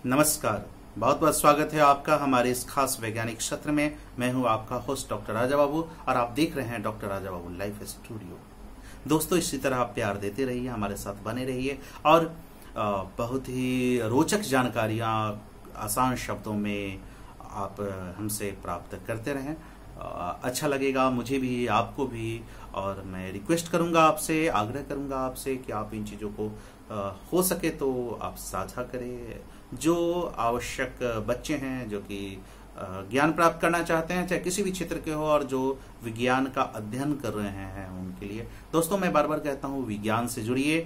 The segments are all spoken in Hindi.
नमस्कार। बहुत बहुत स्वागत है आपका हमारे इस खास वैज्ञानिक सत्र में। मैं हूं आपका होस्ट डॉक्टर राजा बाबू और आप देख रहे हैं doctor Raja Babu life studio. दोस्तों, इसी तरह आप प्यार देते रहिए, हमारे साथ बने रहिए और बहुत ही रोचक जानकारियां आसान शब्दों में आप हमसे प्राप्त करते रहें। अच्छा लगेगा मुझे भी, आपको भी। और मैं रिक्वेस्ट करूंगा आपसे, आग्रह करूंगा आपसे कि आप इन चीज़ों को हो सके तो आप साझा करें। जो आवश्यक बच्चे हैं, जो कि ज्ञान प्राप्त करना चाहते हैं, चाहे किसी भी क्षेत्र के हो, और जो विज्ञान का अध्ययन कर रहे हैं उनके लिए। दोस्तों, मैं बार बार कहता हूँ, विज्ञान से जुड़िए,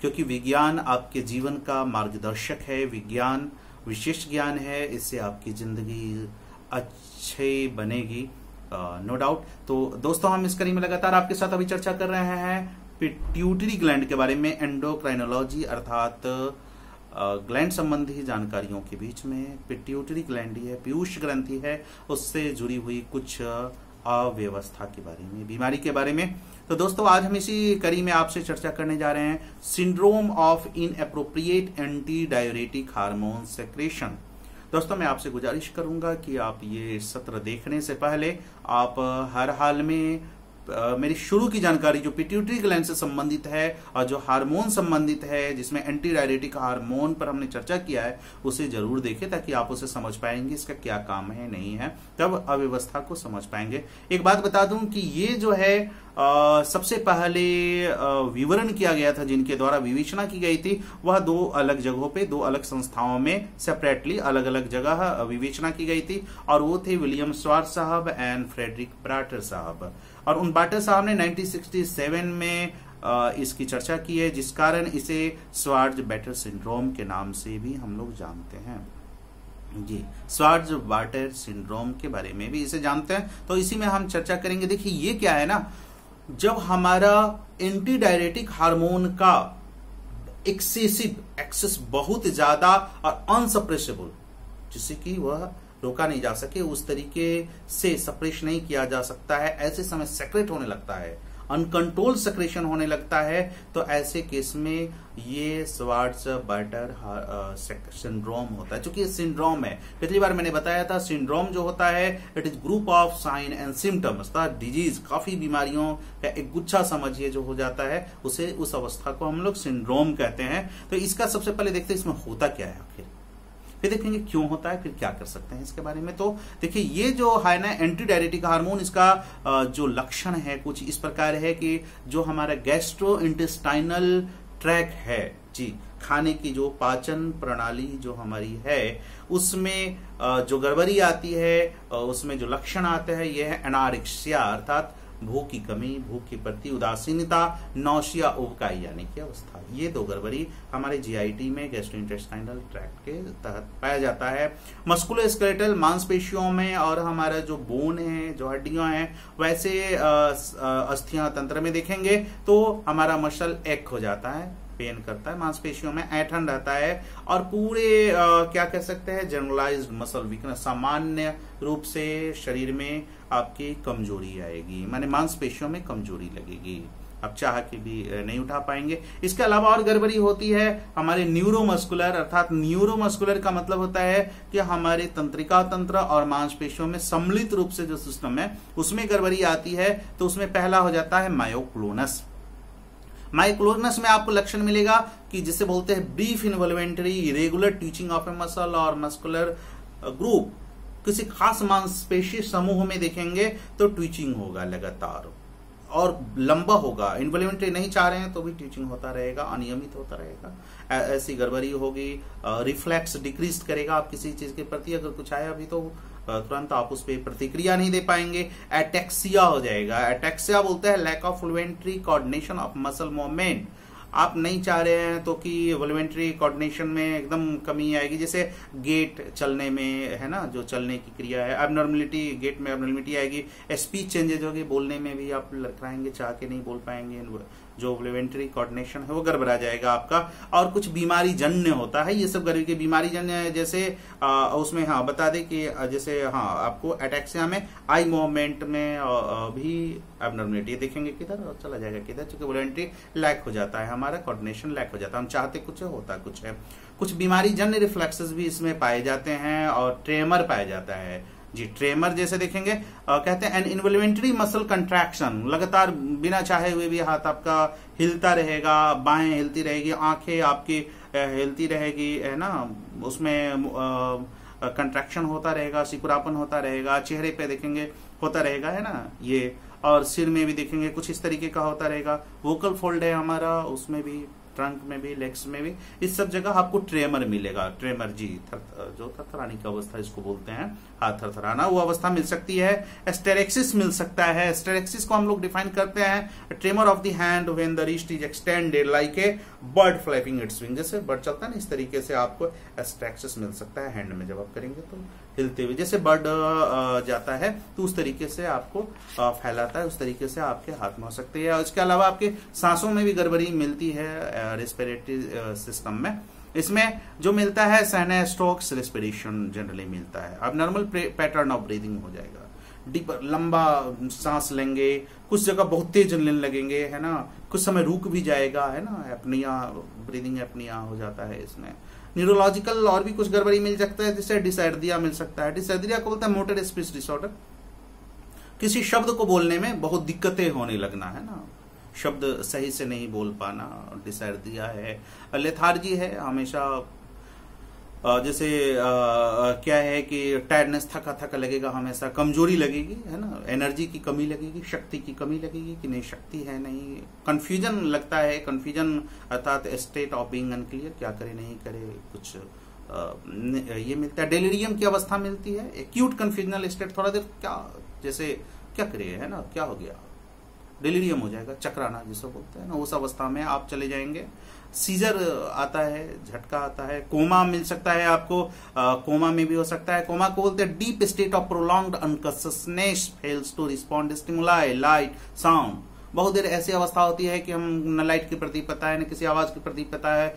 क्योंकि विज्ञान आपके जीवन का मार्गदर्शक है। विज्ञान विशिष्ट ज्ञान है, इससे आपकी जिंदगी अच्छी बनेगी, नो डाउट। तो दोस्तों, हम इस कड़ी में लगातार आपके साथ अभी चर्चा कर रहे हैं पिट्यूटरी ग्लैंड के बारे में, एंडोक्राइनोलॉजी अर्थात ग्लैंड संबंधी जानकारियों के बीच में। पिट्यूटरी ग्लैंड है, पीयूष ग्रंथि है, उससे जुड़ी हुई कुछ अव्यवस्था के बारे में, बीमारी के बारे में। तो दोस्तों, आज हम इसी कड़ी में आपसे चर्चा करने जा रहे हैं syndrome of inappropriate anti diuretic hormone secretion. दोस्तों, मैं आपसे गुजारिश करूंगा कि आप ये सत्र देखने से पहले आप हर हाल में मेरी शुरू की जानकारी जो पिट्यूटरी ग्लैंड से संबंधित है और जो हार्मोन संबंधित है, जिसमें एंटी डाययूरेटिक हार्मोन पर हमने चर्चा किया है, उसे जरूर देखें ताकि आप उसे समझ पाएंगे इसका क्या काम है, नहीं है, तब अव्यवस्था को समझ पाएंगे। एक बात बता दूं कि ये जो है सबसे पहले विवरण किया गया था, जिनके द्वारा विवेचना की गई थी, वह दो अलग जगहों पे, दो अलग संस्थाओं में सेपरेटली अलग अलग जगह विवेचना की गई थी, और वो थे विलियम स्वार्ट्ज साहब एंड फ्रेडरिक बार्टर साहब। और उन बार्टर साहब ने 1967 में इसकी चर्चा की है, जिस कारण इसे स्वार्ट्ज बार्टर सिंड्रोम के नाम से भी हम लोग जानते हैं। जी, स्वार्ट्ज बार्टर सिंड्रोम के बारे में भी इसे जानते हैं, तो इसी में हम चर्चा करेंगे। देखिए, ये क्या है ना, जब हमारा एंटी डाययूरेटिक हार्मोन का एक्सेस बहुत ज्यादा और अनसप्रेसेबल, जिससे कि वह रोका नहीं जा सके, उस तरीके से सप्रेश नहीं किया जा सकता है, ऐसे समय सेक्रेट होने लगता है, अनकंट्रोल सेक्रेशन होने लगता है, तो ऐसे केस में ये स्वार्ट्ज बार्टर सिंड्रोम होता है। चूंकि ये सिंड्रोम है, पिछली बार मैंने बताया था, सिंड्रोम जो होता है it is group of sine and symptoms, disease, काफी बीमारियों का एक गुच्छा समझिए जो हो जाता है, उसे, उस अवस्था को हम लोग सिंड्रोम कहते हैं। तो इसका सबसे पहले देखते हैं इसमें होता क्या है आखिर, फिर देखेंगे क्यों होता है, फिर क्या कर सकते हैं इसके बारे में। तो देखिए, ये जो है ना एंटी डाययूरेटिक हार्मोन, इसका जो लक्षण है कुछ इस प्रकार है कि जो हमारा गैस्ट्रो इंटेस्टाइनल ट्रैक है, जी, खाने की जो पाचन प्रणाली जो हमारी है, उसमें जो गड़बड़ी आती है, उसमें जो लक्षण आते हैं, ये है एनारेक्सिया अर्थात भूख की कमी, भूख के प्रति उदासीनता, नौशिया, उबकाई यानी कि अवस्था। ये दो गड़बड़ी हमारे जीआईटी में, गैस्ट्रोइंटेस्टाइनल ट्रैक्ट के तहत पाया जाता है। मस्कुलोस्केलेटल, मांसपेशियों में, और हमारा जो बोन है, जो हड्डियां हैं, वैसे अस्थियां तंत्र में देखेंगे तो हमारा मसल एक हो जाता है, पेन करता है, मांसपेशियों में ऐंठन रहता है, और पूरे क्या कह सकते हैं, जनरलाइज्ड मसल वीकनेस, सामान्य रूप से शरीर में आपकी कमजोरी आएगी, माने मांसपेशियों में कमजोरी लगेगी, आप चाह के भी नहीं उठा पाएंगे। इसके अलावा और गड़बड़ी होती है हमारे न्यूरोमस्कुलर, अर्थात न्यूरोमस्कुलर का मतलब होता है कि हमारे तंत्रिका तंत्र और मांसपेशियों में सम्मिलित रूप से जो सिस्टम है, उसमें गड़बड़ी आती है। तो उसमें पहला हो जाता है मायोक्लोनस। मायोक्लोनस में आपको लक्षण मिलेगा कि जिसे बोलते हैं brief involuntary irregular twitching of a muscle और मस्कुलर ग्रुप। किसी खास मांसपेशी समूह में देखेंगे तो ट्विचिंग होगा लगातार और लंबा होगा, इन्वॉल्वेंटरी नहीं चाह रहे हैं तो भी ट्विचिंग होता रहेगा, अनियमित होता रहेगा, ऐसी गड़बड़ी होगी। रिफ्लेक्स डिक्रीज करेगा, आप किसी चीज के प्रति अगर कुछ आया भी तो तुरंत आप उस पर प्रतिक्रिया नहीं दे पाएंगे। एटेक्सिया हो जाएगा, एटेक्सिया बोलते हैं lack of voluntary coordination of muscle movement. आप नहीं चाह रहे हैं तो कि वॉलंटरी कोऑर्डिनेशन में एकदम कमी आएगी, जैसे गेट चलने में है ना, जो चलने की क्रिया है, एबनॉर्मलिटी, गेट में एबनॉर्मलिटी आएगी, स्पीच चेंजेज होगी, बोलने में भी आप लड़खड़ाएंगे, चाह के नहीं बोल पाएंगे, जो वोलेंट्री कोऑर्डिनेशन है वो गड़बड़ा जाएगा आपका। और कुछ बीमारी जन्य होता है, ये सब गर्मी की बीमारी जन्य, जैसे उसमें हाँ बता दें कि जैसे हाँ आपको एटैक्सिया में आई मूवमेंट में भी एबनॉर्मलिटी देखेंगे किधर चला जाएगा किधर, क्योंकि वोलेंट्री लैक हो जाता है, हमारा कोऑर्डिनेशन लैक हो जाता है, हम चाहते कुछ है होता कुछ है। कुछ बीमारी जन्य रिफ्लेक्सेस भी इसमें पाए जाते हैं और ट्रेमर पाया जाता है जी। ट्रेमर जैसे देखेंगे कहते हैं एन इनवॉल्वेंटरी मसल कंट्रैक्शन, लगातार बिना चाहे हुए भी हाथ आपका हिलता रहेगा, बाहें हिलती रहेगी, आंखें आपकी हिलती रहेगी, है ना, उसमें कंट्रैक्शन होता रहेगा, सिकुड़ापन होता रहेगा, चेहरे पे देखेंगे होता रहेगा, है ना ये, और सिर में भी देखेंगे कुछ इस तरीके का होता रहेगा। वोकल फोल्ड है हमारा, उसमें भी, ट्रंक में भी, लेग्स में भी, इस सब जगह आपको ट्रेमर मिलेगा। ट्रेमर जी जो थरथराने की अवस्था इसको बोलते हैं, हाथ थरथराना, वो अवस्था मिल सकती है। स्टेरेक्सिस मिल सकता है। स्टेरेक्सिस को हम लोग डिफाइन करते हैं tremor of the hand when the wrist is extended like a bird flapping it's wing, जैसे बर्ड चलता है ना इस तरीके से आपको स्टेरेक्सिस मिल सकता है हैंड में, जब आप करेंगे तो हिलते हुए, जैसे बर्ड जाता है तो उस तरीके से आपको फैलाता है, उस तरीके से आपके हाथ में हो सकती है। और इसके अलावा आपके सांसों में भी गड़बड़ी मिलती है रेस्पिरेटरी सिस्टम में। इसमें जो मिलता है सहना स्ट्रोक्स रेस्पिरेशन जनरली मिलता है। अब नॉर्मल पैटर्न ऑफ ब्रीदिंग हो जाएगा, डीपर लंबा सांस लेंगे, कुछ जगह बहुत तेज लेने लगेंगे, है ना, कुछ समय रुक भी जाएगा, है ना, एपनिया, ब्रीदिंग एपनिया हो जाता है इसमें। न्यूरोलॉजिकल और भी कुछ गड़बड़ी मिल सकता है, जैसे डिसैर्दिया मिल सकता है। डिसैर्दिया को बोलते हैं मोटर स्पीच डिसऑर्डर, किसी शब्द को बोलने में बहुत दिक्कतें होने लगना, है ना, शब्द सही से नहीं बोल पाना, डिसैर्दिया है। लेथार्जी है, हमेशा जैसे क्या है कि टायर्डनेस, थका थका लगेगा, हमेशा कमजोरी लगेगी, है ना, एनर्जी की कमी लगेगी, शक्ति की कमी लगेगी कि नहीं शक्ति है नहीं, कंफ्यूजन लगता है, कंफ्यूजन अर्थात स्टेट ऑफ बीइंग अनक्लियर, क्या करे नहीं करे कुछ ये मिलता है। डेलिरियम की अवस्था मिलती है, एक्यूट कंफ्यूजनल स्टेट, थोड़ा देर क्या जैसे क्या करे, है ना, क्या हो गया, डिलीरियम हो जाएगा, चक्राना जिसको बोलते हैं ना, उस अवस्था में आप चले जाएंगे। सीजर आता है, झटका आता है। कोमा मिल सकता है आपको, कोमा में भी हो सकता है। कोमा को बोलते हैं deep state of prolonged unconsciousness fails to respond stimuli light sound. बहुत देर ऐसी अवस्था होती है कि हम न लाइट के प्रति पता है न किसी आवाज के प्रति पता है,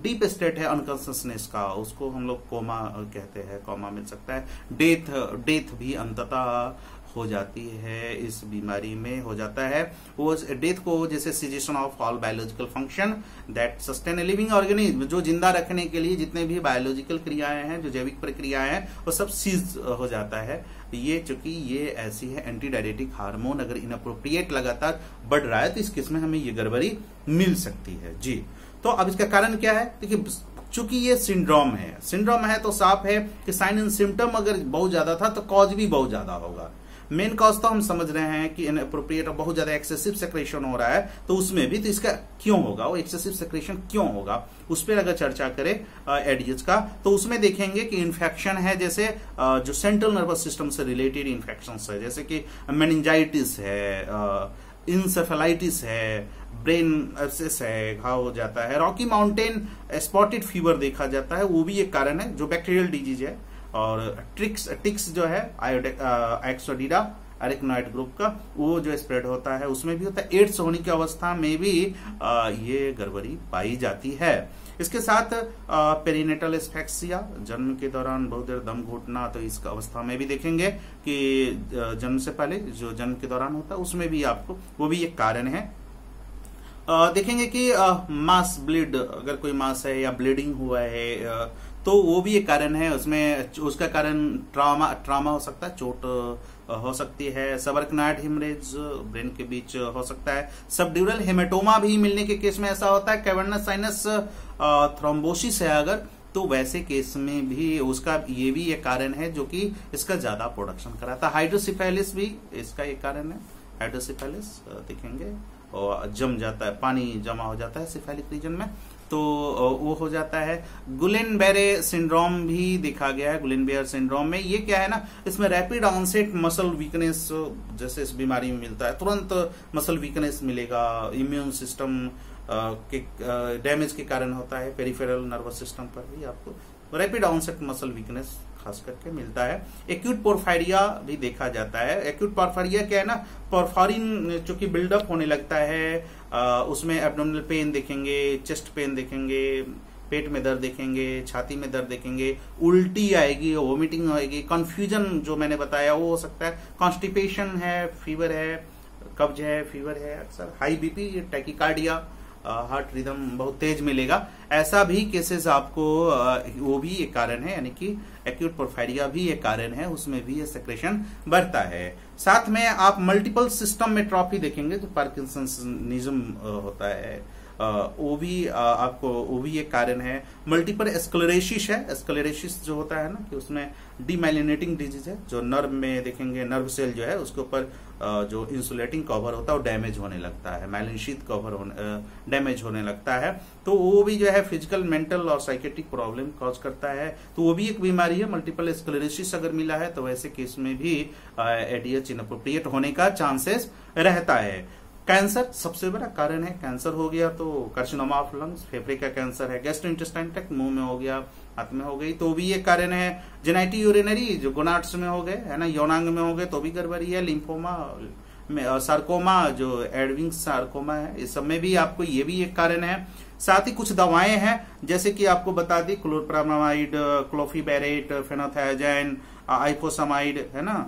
डीप स्टेट है अनकॉन्शियसनेस का, उसको हम लोग कोमा कहते हैं, कोमा मिल सकता है। डेथ भी अंततः हो जाती है, इस बीमारी में हो जाता है। वो डेथ को जैसे cessation of all biological function that sustain a living organism, जो जिंदा रखने के लिए जितने भी बायोलॉजिकल क्रियाएं हैं, जो जैविक प्रक्रियाएं हैं, वो सब सीज हो जाता है। ये चूंकि ये ऐसी है एंटी डायरेटिक हार्मोन अगर इनअप्रोप्रिएट लगातार बढ़ रहा है तो इस केस में हमें ये गड़बड़ी मिल सकती है जी। तो अब इसका कारण क्या है, देखिए चूंकि ये सिंड्रोम है तो साफ है कि साइन एंड सिम्टम अगर बहुत ज्यादा था तो कॉज भी बहुत ज्यादा होगा। मेन कॉज तो हम समझ रहे हैं कि इनअप्रोप्रिएट बहुत ज्यादा एक्सेसिव सेक्रेशन हो रहा है, तो उसमें भी तो इसका क्यों होगा, वो एक्सेसिव सेक्रेशन क्यों होगा, उस पर अगर चर्चा करें एडीएच का, तो उसमें देखेंगे कि इन्फेक्शन है, जैसे जो सेंट्रल नर्वस सिस्टम से रिलेटेड इन्फेक्शन है, जैसे कि मेनिंजाइटिस है, इंसेफेलाइटिस है, ब्रेन एब्सेस है, घाव हो जाता है। रॉकी माउंटेन स्पॉटेड फीवर देखा जाता है, वो भी एक कारण है जो बैक्टीरियल डिजीज है। और टिक्स जो है एक्सोडीडा एरिकनॉइड ग्रुप का, वो जो स्प्रेड होता है उसमें भी होता है। एड्स होने की अवस्था में भी ये गड़बड़ी पाई जाती है। इसके साथ पेरिनेटल एस्फेक्सिया, जन्म के दौरान बहुत देर दम घुटना, तो इस अवस्था में भी देखेंगे कि जन्म से पहले जो जन्म के दौरान होता है उसमें भी आपको वो भी एक कारण है। देखेंगे कि मास ब्लीड, अगर कोई मास है या ब्लीडिंग हुआ है तो वो भी एक कारण है, उसमें उसका कारण ट्रामा हो सकता है, चोट हो सकती है। सबअर्कनॉइड हेमरेज ब्रेन के बीच हो सकता है। सबड्यूरल हेमेटोमा भी मिलने के केस में ऐसा होता है। कैवर्नस साइनस थ्रोम्बोसिस है अगर, तो वैसे केस में भी उसका ये भी एक कारण है जो कि इसका ज्यादा प्रोडक्शन कराता है। हाइड्रोसिफेलिस भी इसका एक कारण है। हाइड्रोसिफेलिस देखेंगे और जम जाता है, पानी जमा हो जाता है सिफेलिक रीजन में, तो वो हो जाता है। गुलेन-बेरे सिंड्रोम भी देखा गया है। गुलेन-बेरे सिंड्रोम में ये क्या है ना, इसमें रैपिड ऑनसेट मसल वीकनेस जैसे इस बीमारी में मिलता है, तुरंत मसल वीकनेस मिलेगा, इम्यून सिस्टम के डैमेज के कारण होता है। पेरिफेरल नर्वस सिस्टम पर भी आपको रैपिड ऑनसेट मसल वीकनेस खास करके मिलता है। एक्यूट पोर्फायरिया भी देखा जाता है। एक्यूट पोर्फायरिया क्या है ना, पोर्फारिन जो कि बिल्डअप होने लगता है उसमें एब्डोमिनल पेन देखेंगे, चेस्ट पेन देखेंगे, पेट में दर्द देखेंगे, छाती में दर्द देखेंगे, उल्टी आएगी, वोमिटिंग आएगी, कंफ्यूजन जो मैंने बताया वो हो सकता है, कॉन्स्टिपेशन है, फीवर है, कब्ज है, फीवर है, अक्सर high BP, tachycardia, heart rhythm बहुत तेज मिलेगा, ऐसा भी केसेस आपको वो भी एक कारण है, यानी कि एक्यूट पोर्फायरिया भी एक कारण है, उसमें भी ये सेक्रेशन बढ़ता है। साथ में आप मल्टीपल सिस्टम में ट्रॉफी देखेंगे, जो पार्किंसनिज्म होता है, वो भी आपको वो भी एक कारण है। मल्टीपल स्क्लेरोसिस है, स्क्लेरोसिस जो होता है ना कि उसमें डीमाइलिनेटिंग डिजीज है, जो नर्व में देखेंगे, नर्व सेल जो है उसके ऊपर जो इंसुलेटिंग कवर होता है वो डैमेज होने लगता है, माइलिन शीथ कवर डैमेज होने लगता है, तो वो भी जो है फिजिकल, मेंटल और साइकेट्रिक प्रॉब्लम कॉज करता है, तो वो भी एक बीमारी है। मल्टीपल स्क्लेरोसिस अगर मिला है तो वैसे केस में भी एडीएच इनअप्रोप्रिएट होने का चांसेस रहता है। कैंसर सबसे बड़ा कारण है, कैंसर हो गया तो कार्सिनोमा ऑफ लंग्स, फेफड़े का कैंसर है, गैस्ट्रोइंटेस्टाइन ट्रैक्ट मुंह में हो गया, हाथ में हो गई तो भी ये कारण है। जेनाइटी यूरिनरी जो गोनाड्स में हो गए है ना, यौनांग में हो गए तो भी गड़बड़ी है। लिम्फोमा में सार्कोमा जो एडविंग सार्कोमा है, इस सब में भी आपको ये भी एक कारण है। साथ ही कुछ दवाएं हैं जैसे कि आपको बता दी, क्लोरप्रामाइड, क्लोफिबेरेट, फेनोथायजाइन, आइफोसामाइड है ना,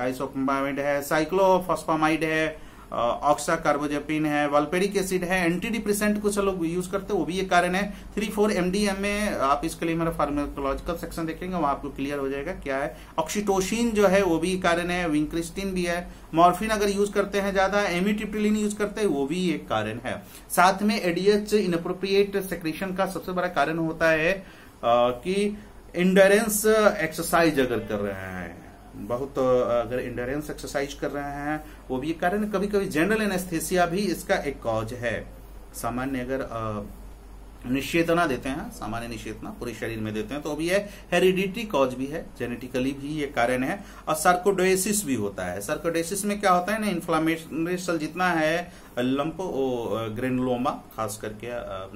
आइसोप्रोमाइड है, साइक्लोफॉस्फामाइड है, ऑक्साकार्बोजेपिन है, वाल्पेरिक एसिड है, एंटी डिप्रेसेंट कुछ लोग यूज करते हैं, वो भी एक कारण है। 3,4 MDM में आप इसके लिए मेरा फार्माकोलॉजिकल सेक्शन देखेंगे, वहां आपको क्लियर हो जाएगा क्या है। ऑक्सीटोसिन जो है वो भी कारण है, विंक्रिस्टिन भी है, मॉर्फिन अगर यूज करते हैं ज्यादा, एमिट्रिप्टिलिन यूज करते हैं वो भी एक कारण है। साथ में एडीएच इनअप्रोप्रिएट सेक्रेशन का सबसे बड़ा कारण होता है कि इंडोरेंस एक्सरसाइज अगर कर रहे हैं, बहुत अगर इंडोरेंस एक्सरसाइज कर रहे हैं वो भी एक कारण। कभी कभी जनरल एनेस्थेसिया भी इसका एक कॉज है। सामान्य अगर निषेधना देते हैं, सामान्य निषेधना पूरे शरीर में देते हैं तो भी है, हेरिडिटरी कॉज भी है, जेनेटिकली भी ये कारण है। और सार्कोडोसिस भी होता है। सार्कोडोसिस में क्या होता है ना, इन्फ्लामेटरी सेल जितना है लंप ग्रेनुलोमा खास करके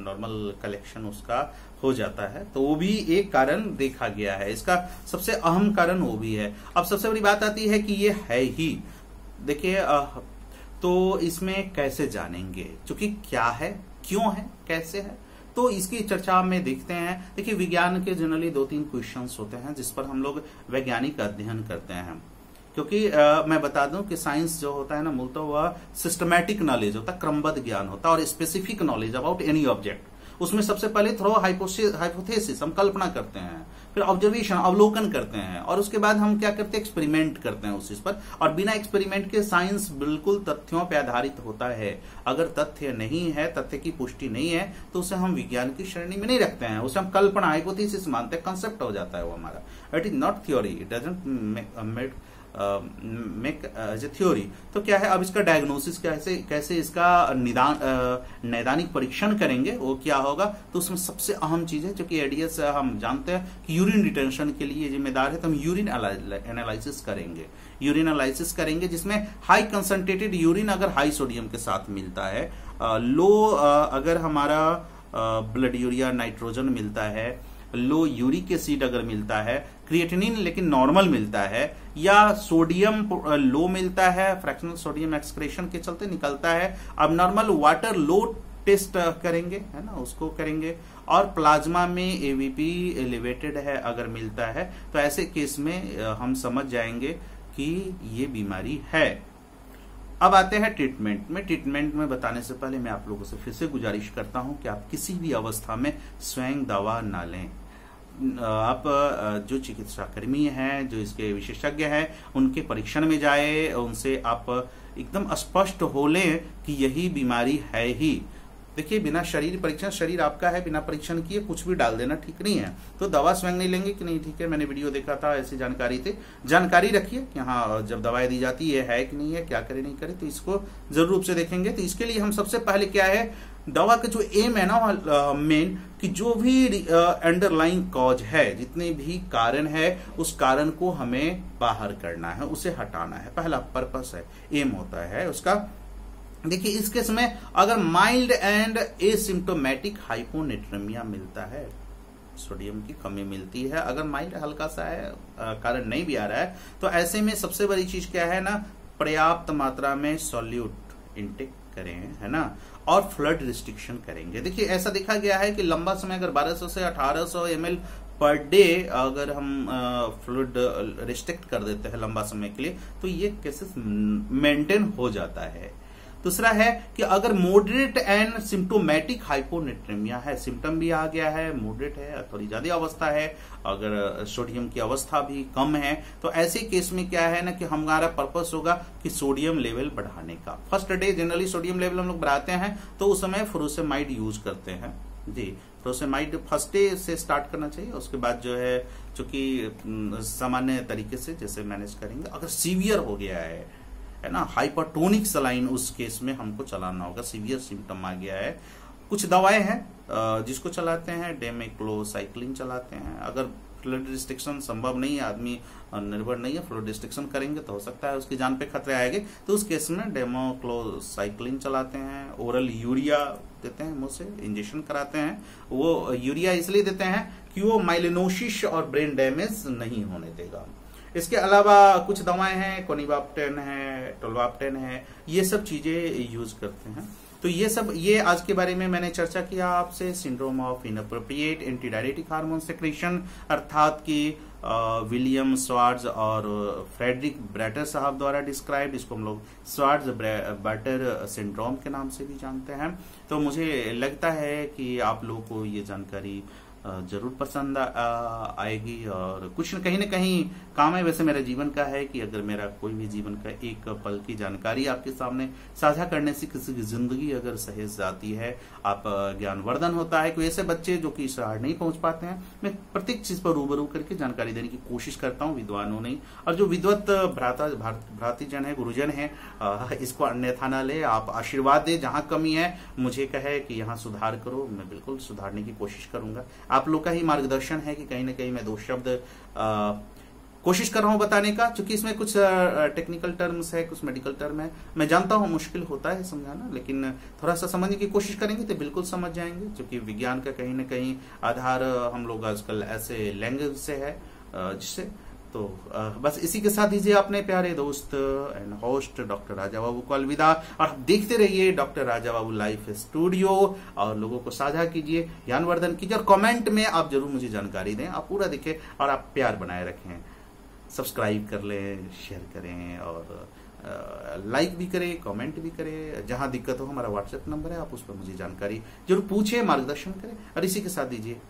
नॉर्मल कलेक्शन उसका हो जाता है, तो वो भी एक कारण देखा गया है। इसका सबसे अहम कारण वो भी है। अब सबसे बड़ी बात आती है कि ये है ही, देखिए तो इसमें कैसे जानेंगे, क्योंकि क्या है, क्यों है, कैसे है, तो इसकी चर्चा में देखते हैं। देखिए विज्ञान के जनरली 2-3 क्वेश्चंस होते हैं जिस पर हम लोग वैज्ञानिक अध्ययन करते हैं, क्योंकि मैं बता दूं कि साइंस जो होता है ना, मूलतः वह सिस्टमैटिक नॉलेज होता है, क्रमबद्ध ज्ञान होता है, और specific knowledge about any object. उसमें सबसे पहले थ्रो हाइपोथेसिस, हम कल्पना करते हैं, फिर ऑब्जर्वेशन, अवलोकन करते हैं, और उसके बाद हम क्या करते हैं, एक्सपेरिमेंट करते हैं उस चीज पर। और बिना एक्सपेरिमेंट के साइंस बिल्कुल तथ्यों पर आधारित होता है। अगर तथ्य नहीं है, तथ्य की पुष्टि नहीं है, तो उसे हम विज्ञान की श्रेणी में नहीं रखते हैं, उसे हम कल्पना, हाइपोथेसिस मानते हैं, कंसेप्ट हो जाता है वो हमारा। It is not theory, it doesn't make as a theory. तो क्या है, अब इसका डायग्नोसिस कैसे इसका नैदानिक परीक्षण करेंगे, वो क्या होगा, तो उसमें सबसे अहम चीज है, क्योंकि एडीएस हम जानते हैं कि यूरिन रिटेंशन के लिए जिम्मेदार है, तो हम यूरिन एनालिसिस करेंगे। यूरिन एनालिसिस करेंगे जिसमें हाई कंसंट्रेटेड यूरिन अगर हाई सोडियम के साथ मिलता है, लो अगर हमारा ब्लड यूरिया नाइट्रोजन मिलता है, लो यूरिक एसिड अगर मिलता है, क्रिएटिनिन लेकिन नॉर्मल मिलता है, या सोडियम लो मिलता है, फ्रैक्शनल सोडियम एक्सक्रेशन के चलते निकलता है, अब नॉर्मल वाटर लो टेस्ट करेंगे, है ना, उसको करेंगे, और प्लाज्मा में एवीपी एलिवेटेड है अगर मिलता है, तो ऐसे केस में हम समझ जाएंगे कि ये बीमारी है। अब आते हैं ट्रीटमेंट में। ट्रीटमेंट में बताने से पहले मैं आप लोगों से फिर से गुजारिश करता हूं कि आप किसी भी अवस्था में स्वयं दवा ना लें। आप जो चिकित्सा कर्मी हैं, जो इसके विशेषज्ञ हैं, उनके परीक्षण में जाए, उनसे आप एकदम स्पष्ट हो लें कि यही बीमारी है ही। देखिए बिना शरीर परीक्षण, शरीर आपका है, बिना परीक्षण किए कुछ भी डाल देना ठीक नहीं है। तो दवा स्वयं नहीं लेंगे कि नहीं ठीक है, मैंने वीडियो देखा था, ऐसी जानकारी थी, जानकारी रखिए कि हाँ जब दवाई दी जाती है कि नहीं है, क्या करे नहीं करे, तो इसको जरूर रूप से देखेंगे। तो इसके लिए हम सबसे पहले क्या है, दवा का जो एम है ना मेन, कि जो भी अंडरलाइंग कॉज है, जितने भी कारण है, उस कारण को हमें बाहर करना है, उसे हटाना है, पहला पर्पस है, एम होता है उसका। देखिए इस केस में अगर माइल्ड एंड एसिम्प्टोमेटिक हाइपोनेट्रेमिया मिलता है, सोडियम की कमी मिलती है, अगर माइल्ड हल्का सा है, कारण नहीं भी आ रहा है, तो ऐसे में सबसे बड़ी चीज क्या है ना, पर्याप्त मात्रा में सॉल्यूट इंटेक करें, है ना, और फ्लड रिस्ट्रिक्शन करेंगे। देखिए ऐसा देखा गया है कि लंबा समय अगर 1200 से 1800 ml पर डे अगर हम फ्लूइड रिस्ट्रिक्ट कर देते हैं लंबा समय के लिए, तो ये केसेस मेंटेन हो जाता है। दूसरा है कि अगर मॉडरेट एंड सिम्टोमेटिक हाइपोनेट्रेमिया है, सिम्टम भी आ गया है, मॉडरेट है, थोड़ी ज्यादा अवस्था है, अगर सोडियम की अवस्था भी कम है, तो ऐसे केस में क्या है ना कि हमारा पर्पस होगा कि सोडियम लेवल बढ़ाने का। First day generally sodium level हम लोग बढ़ाते हैं तो उस समय फ्यूरोसेमाइड यूज करते हैं जी। फ्यूरोसेमाइड फर्स्ट डे से स्टार्ट करना चाहिए, उसके बाद जो है चूंकि सामान्य तरीके से जैसे मैनेज करेंगे। अगर सीवियर हो गया है ना, हाइपरटोनिक सलाइन, उस केस में हमको चलाना होगा। सीवियर सिम्टम आ गया है, कुछ दवाएं हैं जिसको चलाते हैं, डेमेक्लोसाइक्लिन चलाते हैं। अगर फ्लूइड रिस्ट्रिक्शन संभव नहीं है, आदमी निर्भर नहीं है, फ्लूइड रिस्ट्रिक्शन करेंगे तो हो सकता है उसकी जान पे खतरे आएंगे, तो उस केस में डेमोक्लोसाइक्लिन चलाते हैं। ओरल यूरिया देते हैं, मुंह से इंजेक्शन कराते हैं। वो यूरिया इसलिए देते हैं कि वो माइलिनोसिस और ब्रेन डैमेज नहीं होने देगा। इसके अलावा कुछ दवाएं हैं, कोनिबाप्टेन है, टोल्वाप्टेन है, ये सब चीजें यूज करते हैं। तो ये आज के बारे में मैंने चर्चा किया आपसे, syndrome of inappropriate antidiuretic hormone secretion, अर्थात कि विलियम स्वार्ट्ज और फ्रेडरिक ब्रैटर साहब द्वारा डिस्क्राइब, इसको हम लोग स्वार्ट्ज ब्रैटर सिंड्रोम के नाम से भी जानते हैं। तो मुझे लगता है कि आप लोगों को ये जानकारी जरूर पसंद आएगी और कुछ न कहीं काम है। वैसे मेरा जीवन का है कि अगर मेरा कोई भी जीवन का एक पल की जानकारी आपके सामने साझा करने से किसी की जिंदगी अगर सहेज जाती है, आप ज्ञानवर्धन होता है। कोई ऐसे बच्चे जो कि शहर नहीं पहुंच पाते हैं, मैं प्रत्येक चीज पर रूबरू करके जानकारी देने की कोशिश करता हूँ, विद्वानों नहीं। और जो विद्वत भ्रातृजन है, गुरुजन है, इसको अन्यथा न ले, आप आशीर्वाद दे। जहां कमी है मुझे कहे कि यहाँ सुधार करो, मैं बिल्कुल सुधारने की कोशिश करूंगा। आप लोग का ही मार्गदर्शन है कि कहीं ना कहीं मैं 2 शब्द कोशिश कर रहा हूं बताने का, क्योंकि इसमें कुछ टेक्निकल टर्म्स है, कुछ मेडिकल टर्म है। मैं जानता हूं मुश्किल होता है समझाना, लेकिन थोड़ा सा समझने की कोशिश करेंगे तो बिल्कुल समझ जाएंगे, क्योंकि विज्ञान का कहीं ना कहीं आधार हम लोग आजकल ऐसे लैंग्वेज से है जिससे। तो बस इसी के साथ दीजिए अपने प्यारे दोस्त and host doctor Raja Babu को अलविदा। और आप देखते रहिए doctor Raja Babu life studio और लोगों को साझा कीजिए, ज्ञानवर्धन कीजिए और कमेंट में आप जरूर मुझे जानकारी दें। आप पूरा देखें और आप प्यार बनाए रखें, सब्सक्राइब कर लें, शेयर करें और लाइक भी करें, कमेंट भी करें। जहां दिक्कत हो हमारा व्हाट्सएप नंबर है, आप उस पर मुझे जानकारी जरूर पूछें, मार्गदर्शन करें। और इसी के साथ दीजिए